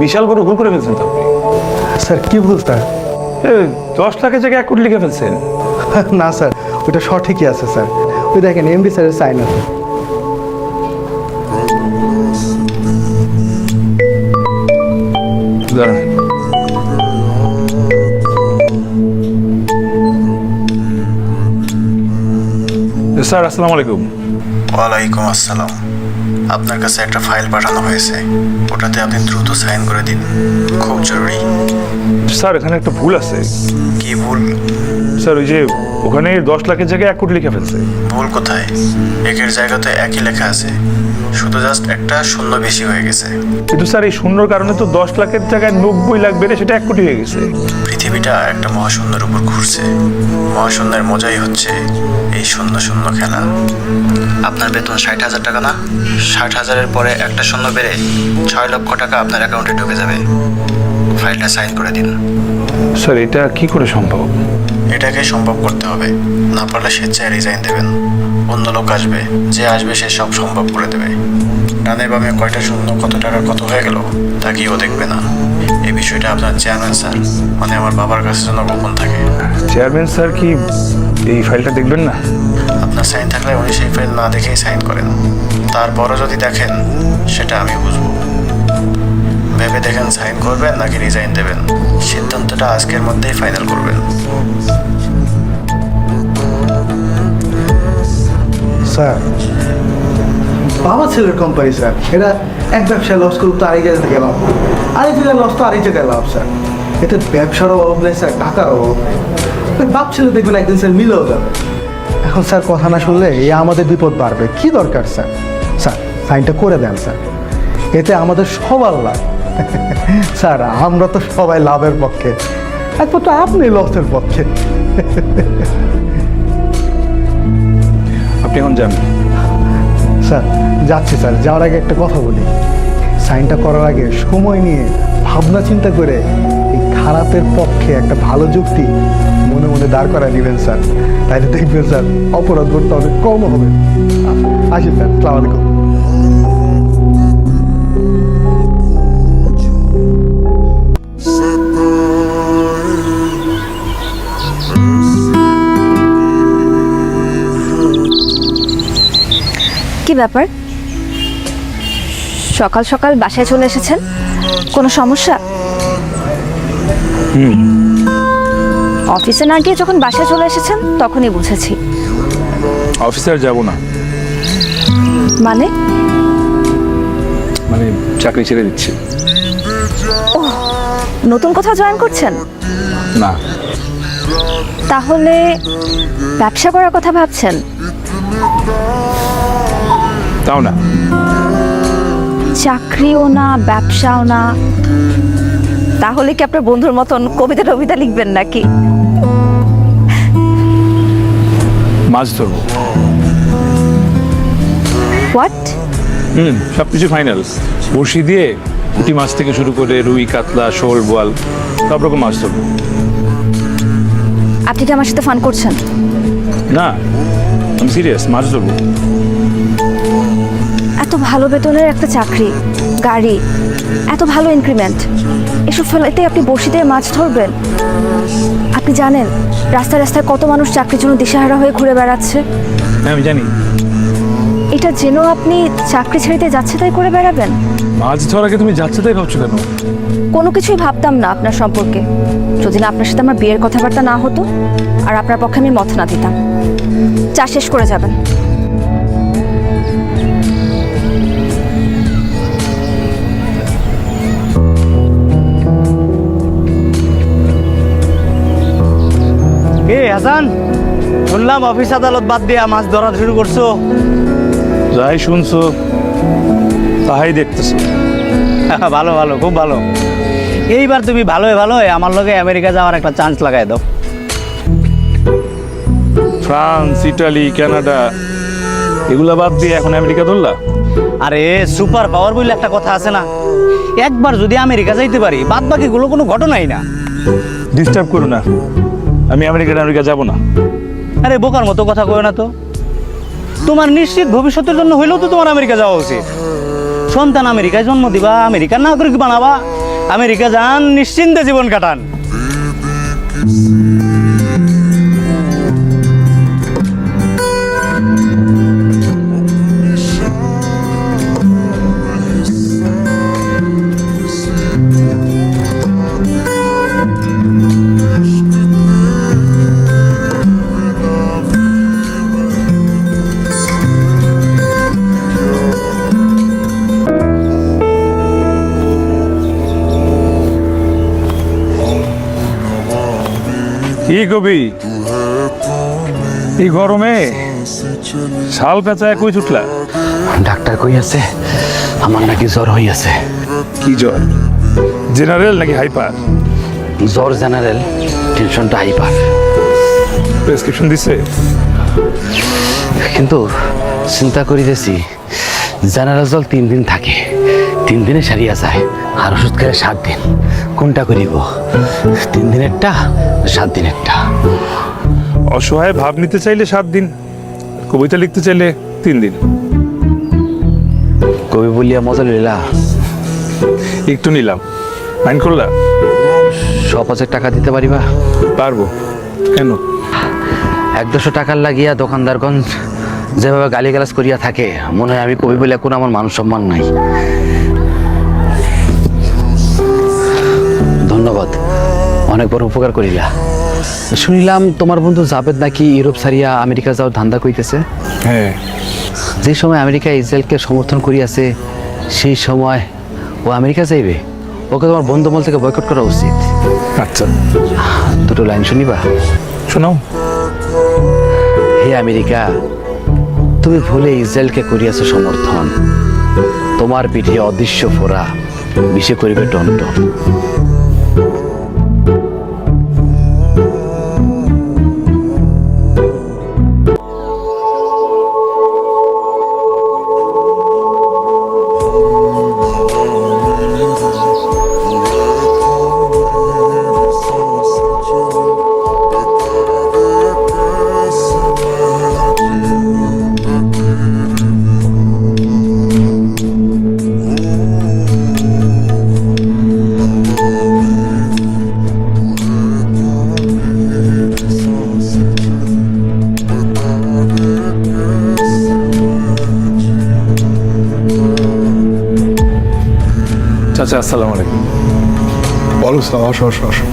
বিশাল বড় ভুল করে ফেলছেন তো আপনি। স্যার কি ভুল স্যার? 10 লাখের জায়গায় 1 কোটি লিখে ফেলছেন। না স্যার, ওইটা সঠিকই আছে স্যার। ওই দেখেন এমডি স্যারের সাইন আছে। দাঁড়ান। স্যার আসসালামু আলাইকুম। ওয়ালাইকুম আসসালাম। আপনার কাছে একটা ফাইল পাঠানো হয়েছে, ওটাতে আপনি দ্রুত সাইন করে দিন, খুব জরুরি। স্যার এখানে একটা ভুল আছে। কি ভুল? স্যার ওই যে ওখানে 10 লাখের জায়গায় 1 কোটি লিখে ফেলছে। ভুল কোথায়? একের জায়গাতে একই লেখা আছে, শুধু জাস্ট একটা শূন্য বেশি হয়ে গেছে। কিন্তু স্যার এই শূন্যর কারণে তো 10 লাখের জায়গায় 90 লাখ বেড়ে সেটা 1 কোটি হয়ে গেছে। পৃথিবীটা একটা মহাশূন্যের উপর ঘুরছে। মহাশূন্যের মজাই হচ্ছে এই শূন্য শূন্য খেলা। আপনার বেতন 60,000 টাকা না? 60,000-এর পরে একটা শূন্য বেড়ে 6 লক্ষ টাকা আপনার অ্যাকাউন্টে ঢুকে যাবে। ফাইলটা সাইন করে দিন। স্যার এটা কি করে সম্ভব? এটাকে সম্ভব করতে হবে, না পারলে স্বেচ্ছায় রিজাইন দেবেন। অন্য লোক আসবে, যে আসবে সে সব সম্ভব করে দেবে। ডানে বামে কয়টা শূন্য, কত টাকা কত হয়ে গেল তা কেউ দেখবে না। এই বিষয়টা আপনার চেয়ারম্যান স্যার, মানে আমার বাবার কাছে যেন গোপন থাকে। চেয়ারম্যান স্যার কি এই ফাইলটা দেখবেন না? আপনার সাইন থাকলে উনি সেই ফাইল না দেখেই সাইন করেন। তারপরও যদি দেখেন সেটা আমি বুঝবো। ভেবে দেখেন সাইন করবেন নাকি রিজাইন দেবেন। সিদ্ধান্তটা আজকের মধ্যেই ফাইনাল করবেন। স্যার বাবা ছেলের কোম্পানি স্যার, এটা এক ব্যবসায় লস করুক তো আরেক জায়গায় থেকে লাভ, আরেক জায়গায় লস তো আরেক জায়গায় লাভ স্যার। এতে ব্যবসার অভাব নেই স্যার, টাকার অভাব। বাপ ছেলে দেখবেন একদিন স্যার মিলেও যাবে। এখন স্যার কথা না শুনলে এই আমাদের বিপদ বাড়বে। কি দরকার স্যার? স্যার সাইনটা করে দেন স্যার, এতে আমাদের সবার লাভ। স্যার আমরা তো সবাই লাভের পক্ষে, একমাত্র আপনি লসের পক্ষে। আপনি এখন যান। স্যার যাচ্ছি স্যার, যাওয়ার আগে একটা কথা বলি। সাইনটা করার আগে সময় নিয়ে ভাবনা চিন্তা করে এই খারাপের পক্ষে একটা ভালো যুক্তি মনে মনে দাঁড় করায় নেবেন স্যার, তাইলে দেখবেন স্যার অপরাধ করতে অনেক কম হবে। আসি স্যার, আসসালামু আলাইকুম। কি ব্যাপার, সকাল সকাল বাসায় চলে এসেছেন? কোনো সমস্যা? অফিসে না গিয়ে যখন বাসায় চলে এসেছেন তখনই বুঝেছি। অফিসে আর যাবো না। মানে? মানে চাকরি ছেড়ে দিচ্ছি। ও, নতুন কোথাও জয়েন করছেন? না। তাহলে ব্যবসা করার কথা ভাবছেন? তাও না। চাকরিও না, ব্যবসাও না, তাহলে কি আপনার বন্ধুর মতন কবিতা টবিতা লিখবেন নাকি? মাছ ধরবো। হোয়াট? সবকিছু ফাইনাল। বড়শি দিয়ে পুঁটি মাছ থেকে শুরু করে রুই, কাতলা, শোল, বোয়াল সব রকম মাছ ধরবো। আপনি কি আমার সাথে ফান করছেন? না, আমি সিরিয়াস, মাছ ধরবো। এত ভালো বেতনের একটা চাকরি, গাড়ি, এত ভালো ইনক্রিমেন্ট, এসব ফেলাতে আপনি বড়শি দিয়ে মাছ ধরবেন? আপনি জানেন রাস্তায় রাস্তায় কত মানুষ চাকরির জন্য দিশেহারা হয়ে ঘুরে বেড়াচ্ছে? হ্যাঁ আমি জানি। এটা জেনেও আপনি চাকরি ছেড়ে দিয়ে যাচ্ছে তাই করে বেড়াবেন? মাছ ধরাকে তুমি যাচ্ছে তাই ভাবছো কেন? কোনো কিছুই ভাবতাম না আপনার সম্পর্কে যদি না আপনার সাথে আমার বিয়ের কথাবার্তা না হতো আর আপনার পক্ষে আমি মত না দিতাম। চা শেষ করে যাবেন। এ হাসান, শুনলাম অফিস আদালত বাদ দিয়া মাছ ধরা শুরু করছো। যাই শুনছো তাহাই দেখতেছো। ভালো ভালো, খুব ভালো। এইবার তুমি ভালোই আমার লগে আমেরিকা যাওয়ার একটা চান্স লাগাই দাও। ফ্রান্স, ইটালি, কানাডা এগুলা বাদ দিয়ে এখন আমেরিকা ধরলা? আরে সুপার পাওয়ার বলে একটা কথা আছে না, একবার যদি আমেরিকা যাইতে পারি বাদ বাকিগুলো কোনো ঘটনাই না। ডিস্টার্ব করো না, আমি আমেরিকা যাবো না। আরে বোকার মতো কথা কয় না তো। তোমার নিশ্চিত ভবিষ্যতের জন্য হইলেও তো তোমার আমেরিকা যাওয়া উচিত। সন্তান আমেরিকায় জন্ম দিবা, আমেরিকার নাগরিক বানাবা, আমেরিকা যান, নিশ্চিন্তে জীবন কাটান। কি কবি এই গরমে শাল পেঁচায় কই ছুটলা? ডাক্তার কই আছে আমার নাকি জ্বর হইয়াছে। কি জ্বর? জেনারেল নাকি হাইপার? জ্বর জেনারেল, টেনশনটা হাইপার। প্রেসক্রিপশন দিছে? কিন্তু চিন্তা করিতেছি জেনারেল জ্বর 3 দিন থাকে, 3 দিনে সারিয়া যায়, আর ওষুধ খেলে 7 দিন। কোনটা করিব? 3 দিনেরটা 7 দিনেরটা? অসহায় ভাব নিতে চাইলে 7 দিন, কবিতা লিখতে চাইলে 3 দিন। কবি বলিয়া মজা লইলা? একটু নিলাম, মাইন্ড করলা? 100-5 টাকা দিতে পারিবা? পারবো, কেন? 100-200 টাকার লাগিয়া দোকানদারগঞ্জ যেভাবে গালিগালাজ করিয়া থাকে, মনে হয় আমি কবি বলিয়া কোনো আমার মান সম্মান নাই। ধন্যবাদ, অনেক বড় উপকার করিলা। শুনিলাম তোমার বন্ধু জাবেদ নাকি ইউরোপ ছাড়িয়া আমেরিকা যাওয়ার ধান্দা করিতেছে। হ্যাঁ, যে সময় আমেরিকা ইসরায়েলকে সমর্থন করিয়াছে সেই সময় ও আমেরিকা যাইবে। ওকে তোমার বন্ধুমহল থেকে বয়কট করা উচিত। আচ্ছা, দুটো লাইন শুনিবা? শোনাও। হে আমেরিকা, তুমি ভুলে ইসরায়েলকে করিয়াছ সমর্থন। তোমার পিঠে অদৃশ্য ফোড়া, বিষে করিবে টনটন। চাচা আসসালামু আলাইকুম। বলো স্যার, আসো আসো আসো।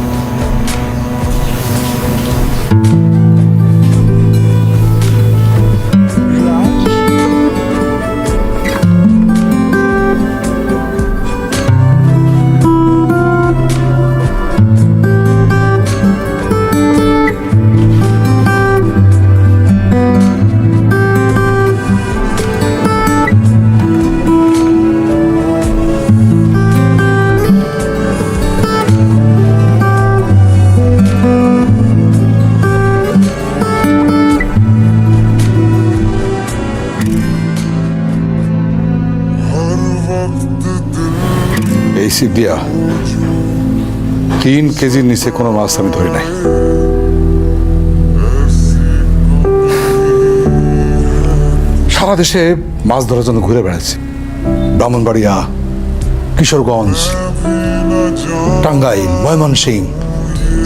এই সিপ দিয়া 3 কেজির নিচে কোনো মাছ আমি ধরি নাই। সারা দেশে মাছ ধরার জন্য ঘুরে বেড়াচ্ছি। ব্রাহ্মণবাড়িয়া, কিশোরগঞ্জ, টাঙ্গাইল, ময়মনসিংহ,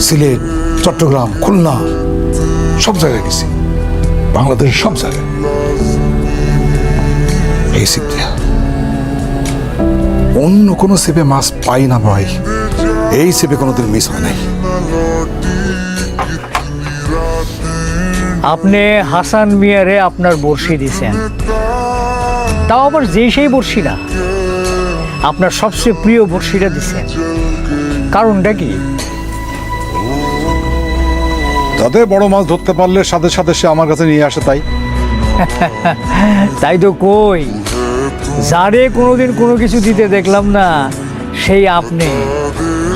সিলেট, চট্টগ্রাম, খুলনা, সব জায়গায় গেছি, বাংলাদেশের সব জায়গায়। এই সিপ দিয়া অন্য কোনো সিপে মাছ পাই না ভাই, এই সিপে কোনোদিন মিস হয় নাই। আপনি হাসান মিয়ারে আপনার বড়শি দিছেন, তাও আবার সেই বড়শি না, আপনার সবচেয়ে প্রিয় বড়শিটা দিছেন। কারণটা কি? যাতে বড় মাছ ধরতে পারলে সাথে সাথে সে আমার কাছে নিয়ে আসে, তাই। তাই তো কই, যারে কোনোদিন কোনো কিছু দিতে দেখলাম না, সেই আপনি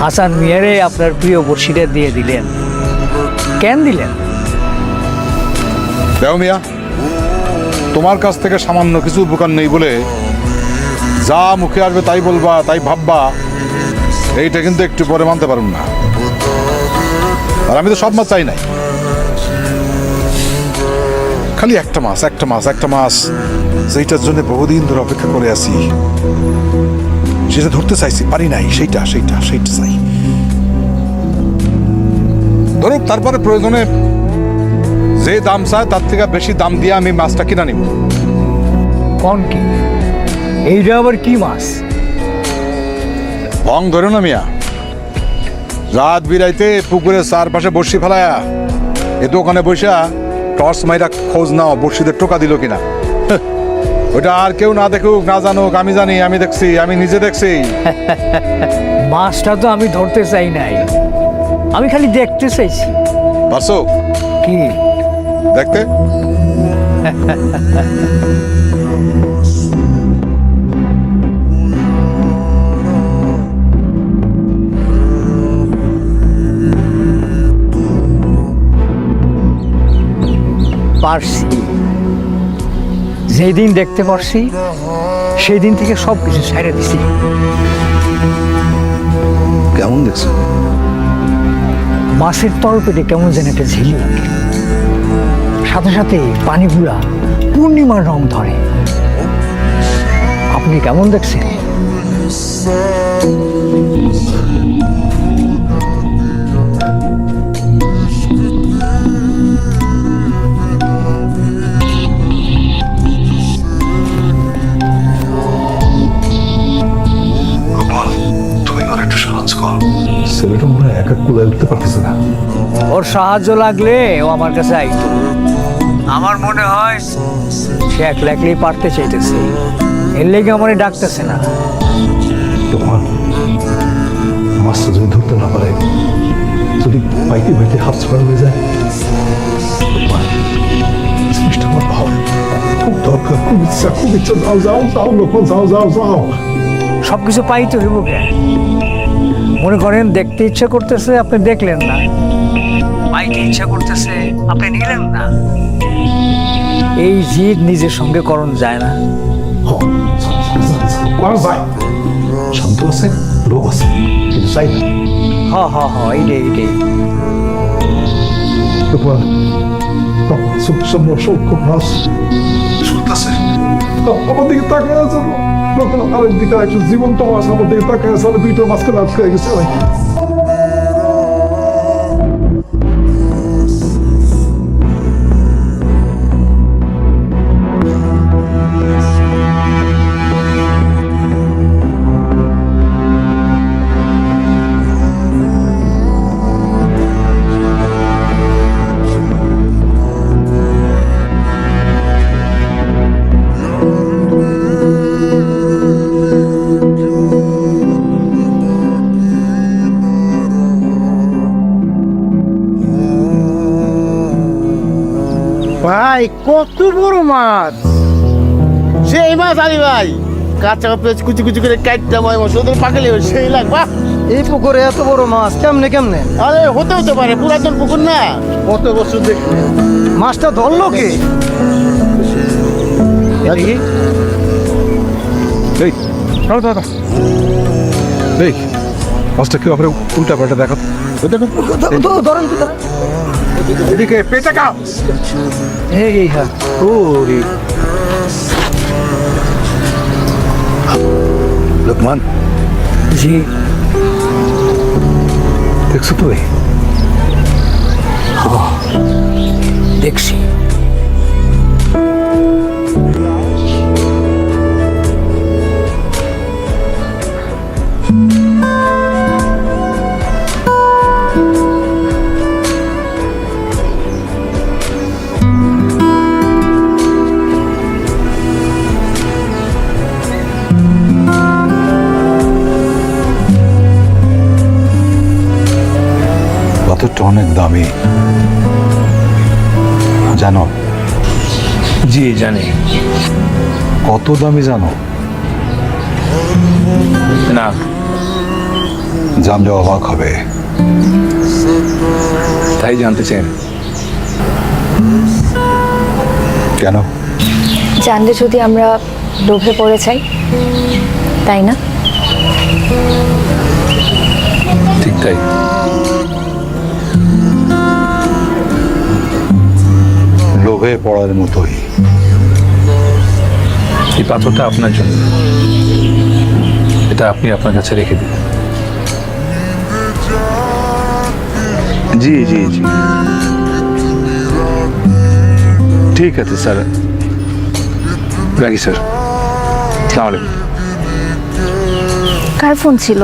হাসান মিয়ারে আপনার প্রিয় বড়শিটা দিয়ে দিলেন। কেন দিলেন? দেও মিয়া, তোমার কাছ থেকে সামান্য কিছু উপকার নেই বলে যা মুখে আসবে তাই বলবা, তাই ভাববা, এইটা কিন্তু একটু পরে মানতে পারুন না। আর আমি তো সব মাছ চাই নাই, খালি একটা মাছ যেটার জন্য বহুদিন ধরে অপেক্ষা করে আছি, যেটা ধরতে চাইছি পারি নাই, সেইটা সেইটা সেইটা চাই। ধরুন তারপরে প্রয়োজনে যে দাম চায় তার থেকে বেশি দাম দিয়ে আমি মাছটা কিনা নিব। কোন কি এইটা আবার কি মাছ? ভং ধরো না মিয়া, রাত বিরাইতে পুকুরের চারপাশে বড়শি ফেলায়া এ দোকানে বসা টর্চ মাইরা খোঁজ নাও বড়শিদের টোকা দিল কিনা। ওটা আর কেউ না দেখুক না জানুক, আমি জানি, আমি দেখছি, আমি নিজে দেখছি। মাছটা তো আমি ধরতে চাই নাই, আমি খালি দেখতে চাইছি। পারছো কি? দেখতে? পারছি। যেই দিন দেখতে পারছি সেই দিন থেকে সব কিছু ছেড়ে দিছি। কেমন দেখছো? মাছের তলপেটে কেমন যেন একটা ঝিল লাগে, সাথে সাথে পানিগুলা পূর্ণিমার রং ধরে। আপনি কেমন দেখছেন? ছেলেটা মনে হয় একা কুলায় উঠতে পারতেছে না। ওর সাহায্য লাগলে ও আমার কাছে আইতো। আমার মনে হয় সে একলা একলাই পারতে চাইতেছে, এর লেগে আমারে ডাকতেছে না। তোমার মাছটা যদি ধরতে না পারে, যদি পাইতে পাইতে হাত ছাড়া হয়ে যায়, জিনিসটা আমার ভালো খুব দরকার, খুব ইচ্ছা যাও যাও যাও লোকমান যাও যাও যাও। সবকিছু পাইতে হইব কেন? মনে করেন দেখতে ইচ্ছা করতেছে, আপনি দেখলেন না। পাইতে ইচ্ছা করতেছে, আপনি নিলেন না। এই জিদ নিজের সঙ্গে করণ যায় না। আমার ভাই শান্ত আছে, লোক আছে, কিন্তু চাই না। হ হ হ, এইটাই এইটাই। লোকমান খুব মাছ শুনতেছে, আমার দিকে তাকায় আছে। লোকমান আরেক দিকে একটা জীবন্ত মাছ আমার দিকে তাকায় আছে, আমি দুইটা মাছকে আটকে গেছে। ভাই কত বড় মাছ! সেই মাছ আলি ভাই, কাঁচা পেঁয়াজ কুচি কুচি করে কাটতে হয় মশলা পাকালে সেই লাগবা। এই পুকুরে এত বড় মাছ কেমনে কেমনে? আরে হতে পারে, পুরাতন পুকুর না, কত বছর দেখি। মাছটা ধরলো কে? এই দাঁড়া দাঁড়া, এই মাছটা কেউ আপনার উল্টা পাল্টা দেখো, ধরেন তো, ধরেন। এদিকে পেটে কাপ। এই হ্যাঁ, ও রে লোকমান, জি। দেখছো তুই? দেখছি। পাথরটা অনেক দামি জানো? জি জানি। কত দামি জানো? না। জানলে অবাক হবে। তাই জানতে চান? কেন? জানলে যদি আমরা লোভে পড়ে যাই, তাই না? ঠিক তাই। লোভে পড়ার মতোই। এই পাথরটা আপনার জন্য, এটা আপনি আপনার কাছে রেখে দিন। জি জি জি, ঠিক আছে স্যার, রাখি স্যার। আসসালামু আলাইকুম। কার ফোন ছিল?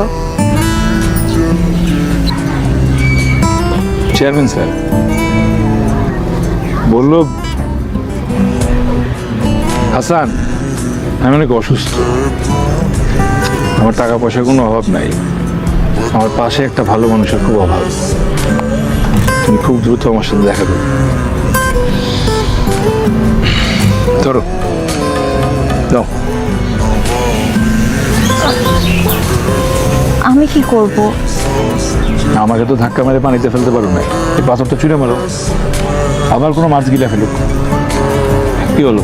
চেয়ারম্যান স্যার বলল, হাসান আমি অনেক অসুস্থ, আমার টাকা পয়সার কোনো অভাব নাই, আমার পাশে একটা ভালো মানুষের খুব অভাব, তুমি খুব দ্রুত আমার সাথে দেখা করো। ধরো দাও। আমি কি করব? আমাকে তো ধাক্কা মেরে পানিতে ফেলতে পারো না, এই পাথরটা চুড়ে মারো, আবার কোনো মাছ গিলা ফেলুক। কি হলো?